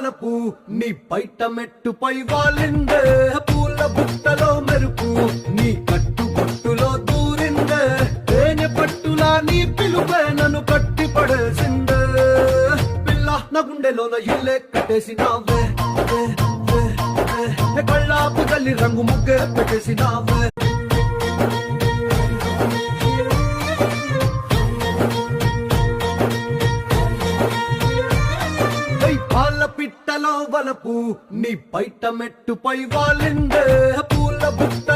వలపు నీ బయట మెట్టుపై వాలిందే పూల బుట్టలో మెరుపు నీ కట్టు బొట్టులో దూరిందే తేనె పట్టులా నీ పిలుపే నన్ను కట్టి పడేసిందే పిల్ల నా గుండెలోన ఇల్లే కట్టేసినావే కళ్ళాపు గల్లి రంగు ముగ్గే పెట్టేసినావే పాల పిట్టలో వలపు నీ బయట మెట్టుపై వాలిందే పూల బుట్ట